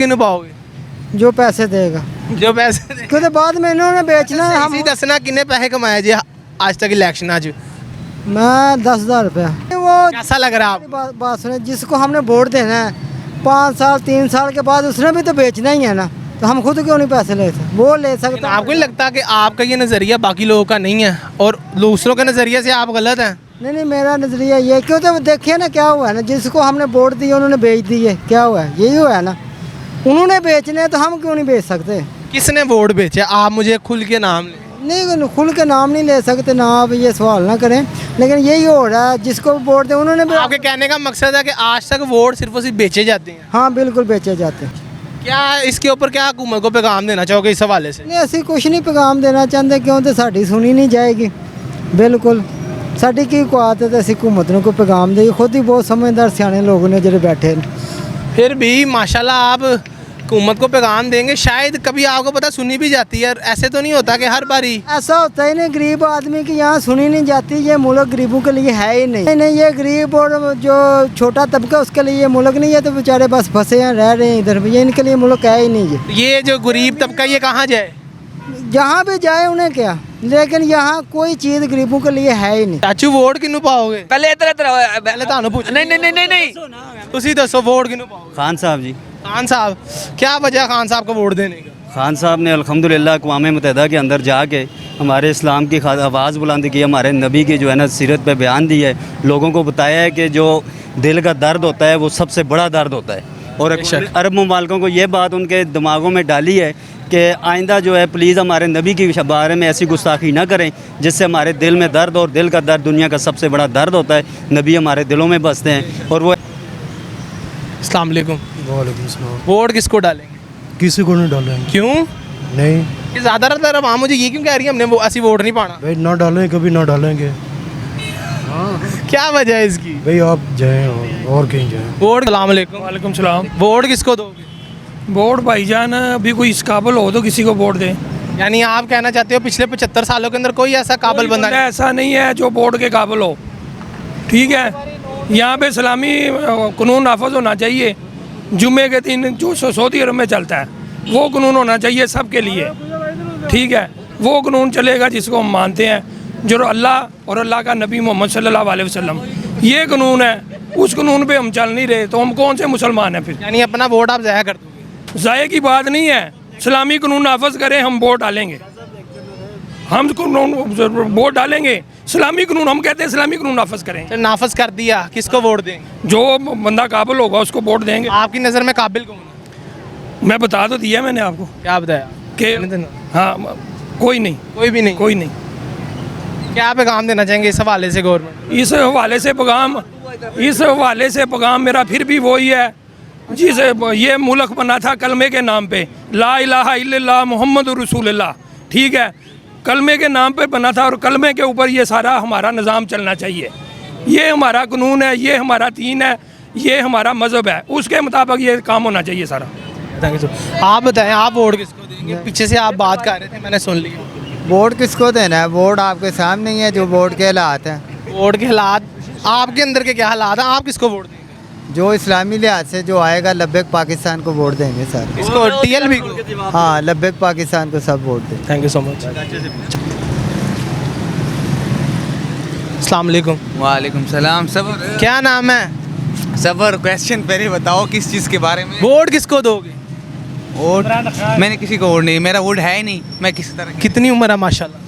ਕਿਹਨੂੰ ਪਾਓਗੇ? जो पैसे देगा, ਜੋ ਪੈਸੇ ਦੇ क्योंकि बाद में इन्होंने बेचना है। ਸਹੀ ਦੱਸਣਾ ਕਿੰਨੇ ਪੈਸੇ ਕਮਾਏ ਜੀ ਅੱਜ ਤੱਕ ਇਲੈਕਸ਼ਨਾਂ 'ਚ? मैं 10,000 रुपया। वो कैसा लग रहा है आपको? बात सुने, जिसको हमने वोट देना है 5 साल 3 साल के बाद उसने भी तो बेचना ही है ना, तो हम खुद क्यों नहीं पैसे लेते? वो ले सकते लेकिन आपको नहीं लगता कि आपका ये नज़रिया बाकी लोगों का नहीं है और दूसरों के नज़रिए से आप गलत हैं? नहीं, मेरा नज़रिया ये, क्यों तो देखिए ना क्या हुआ है ना, जिसको हमने वोट दिए उन्होंने बेच दिए, क्या हुआ है? यही हुआ है ना, उन्होंने बेचने तो हम क्यों नहीं बेच सकते? किसने वोट बेचे? आप मुझे खुल के नाम लें। नहीं, खुल के नाम नहीं ले सकते ना, आप ये सवाल ना करें, लेकिन यही हो रहा है, जिसको वोट दे उन्होंने भी। आपके कहने का मकसद है कि आज तक वोट सिर्फ और सिर्फ बेचे जाते हैं? हाँ बिल्कुल बेचे जाते हैं। क्या इसके ऊपर क्या हुकूमत को पैगाम देना चाहोगे इस हवाले से? नहीं, ਅਸੀਂ ਕੁਛ ਨਹੀਂ ਪੈगाम ਦੇਣਾ ਚਾਹੁੰਦੇ, ਕਿਉਂ ਤੇ ਸਾਡੀ ਸੁਣੀ ਨਹੀਂ ਜਾਏਗੀ। ਬਿਲਕੁਲ ਸਾਡੀ ਕੀ ਔਕਾਤ ਹੈ ਤੇ ਅਸੀਂ ਹਕੂਮਤ ਨੂੰ ਕੋਈ ਪੈगाम ਦੇਈਏ? ਖੁਦ ਹੀ ਬਹੁਤ ਸਮਝਦਾਰ ਸਿਆਣੇ ਲੋਕ ਨੇ ਜਿਹੜੇ ਬੈਠੇ ਨੇ। फिर भी माशाल्लाह आप हुकूमत को पैगाम देंगे, शायद कभी आपको पता सुनी भी जाती है। ऐसे तो नहीं होता कि हर बारी ऐसा होता ही नहीं, गरीब आदमी की यहाँ सुनी नहीं जाती। ये मुल्क गरीबों के लिए है ही नहीं, ये गरीब और जो छोटा तबका उसके लिए ये मुल्क नहीं है, तो बेचारे बस फंसे हैं, रह रहे हैं इधर। ये इनके लिए मुल्क है ही नहीं। ये जो गरीब तबका ये कहाँ जाए? जहाँ भी जाए उन्हें क्या, लेकिन यहाँ कोई चीज़ गरीबों के लिए है ही नहीं। ਚਾਚੂ ਵੋਟ ਕਿਹਨੂੰ ਪਾਓਗੇ? ਪਹਿਲੇ ਇਧਰ ਪਹਿਲੇ ਤੁਹਾਨੂੰ ਪੁੱਛ ਨਹੀਂ ਨਹੀਂ ਨਹੀਂ ਨਹੀਂ ਤੁਸੀਂ ਦੱਸੋ ਵੋਟ ਕਿਹਨੂੰ ਪਾਓਗੇ? खान साहब जी। खान साहब, क्या वजह खान साहब को वोट देने का? खान साहब ने अल्हम्दुलिल्लाह अक़वाम मुत्तहिदा के अंदर जाके हमारे इस्लाम की आवाज़ बुलंद की, हमारे नबी की जो है ना सीरत पे बयान दी है, लोगों को बताया है कि जो दिल का दर्द होता है वो सबसे बड़ा दर्द होता है। और अरब मुमालिकों को ये बात उनके दिमागों में डाली है कि आइंदा जो है प्लीज़ हमारे नबी के बारे में ऐसी गुस्ताखी ना करें जिससे हमारे दिल में दर्द, और दिल का दर्द दुनिया का सबसे बड़ा दर्द होता है। नबी हमारे दिलों में बसते हैं और वो। अस्सलाम वालेकुम। वालेकुम सलाम। वोट किसको डालेंगे? किसी को नहीं डालेंगे। क्यों? नहीं कि ज़्यादातर आवाम मुझे ये क्यों कह रही है हमने वो ऐसी वोट नहीं पाना? भाई, ना डालेंगे, कभी ना डालेंगे। क्या वजह है इसकी? भाई आप जाएं और कहीं जाएं। वोट। अस्सलाम वालेकुम। वालेकुम सलाम। वोट किसको दोगे? वोट भाईजान अभी कोई इस काबिल हो तो किसी को वोट दें। यानी आप कहना चाहते हो पिछले 75 सालों के अंदर कोई ऐसा काबिल कोई बंदा बंदा ऐसा नहीं है जो वोट के काबिल हो, ठीक है। यहाँ पे इस्लामी कानून नाफज होना चाहिए। जुम्मे के दिन जो सऊदी अरब में चलता है वो कानून होना चाहिए सबके लिए, ठीक है। वो कानून चलेगा जिसको हम मानते हैं, जो अल्लाह और अल्लाह का नबी मोहम्मद सल्लल्लाहु अलैहि वसल्लम, ये कानून है। उस कानून पे हम चल नहीं रहे तो हम कौन से मुसलमान हैं फिर? यानी अपना वोट आप ज़ाया कर दोगे? ज़ाये की बात नहीं है, इस्लामी कानून नाफज करें, हम वोट डालेंगे। हम कानून वोट डालेंगे, इस्लामी कानून, हम कहते हैं इस्लामी कानून नाफज करें। तो नाफज कर दिया, किसको वोट देंगे? जो बंदा काबिल होगा उसको वोट देंगे। आपकी नज़र में काबिल कौन है? मैं बता तो दिया मैंने आपको क्या बताया कि हाँ, कोई नहीं, कोई भी नहीं। कोई नहीं। क्या पैगाम देना चाहेंगे इस हवाले से गवर्नमेंट? इस हवाले से पैगाम मेरा फिर भी वही है, जिस ये मुल्क बना था कलमे के नाम पे, ला इलाहा इल्लल्लाह मुहम्मद रसूलुल्लाह, ठीक है। कलमे के नाम पे बना था और कलमे के ऊपर ये सारा हमारा निज़ाम चलना चाहिए। ये हमारा कानून है, ये हमारा दीन है, ये हमारा मज़हब है, उसके मुताबिक ये काम होना चाहिए सारा। Thank you. आप बताएं, आप वोट किसको देंगे? पीछे से आप बात कर रहे थे, मैंने सुन लिया। वोट किसको देना है? वोट आपके सामने ही है जो वोट के हालात हैं। वोट के हालात आपके अंदर के क्या हालात हैं? आप किसको वोट देंगे? जो इस्लामी लिहाज से जो आएगा लब्बैक पाकिस्तान को वोट देंगे सर। इसको टीएलबी को? हाँ, लब्बैक पाकिस्तान को सब वोट देंगे। Thank you so much. अस्सलाम वालेकुम। वालेकुम सलाम। सबर क्या नाम है? सबर, क्वेश्चन पहले बताओ किस चीज़ के बारे में? वोट किसको दोगे? वोट मैंने किसी को वोट नहीं, मेरा वोट है ही नहीं, मैं किसी तरह कितनी उम्र है माशाल्लाह?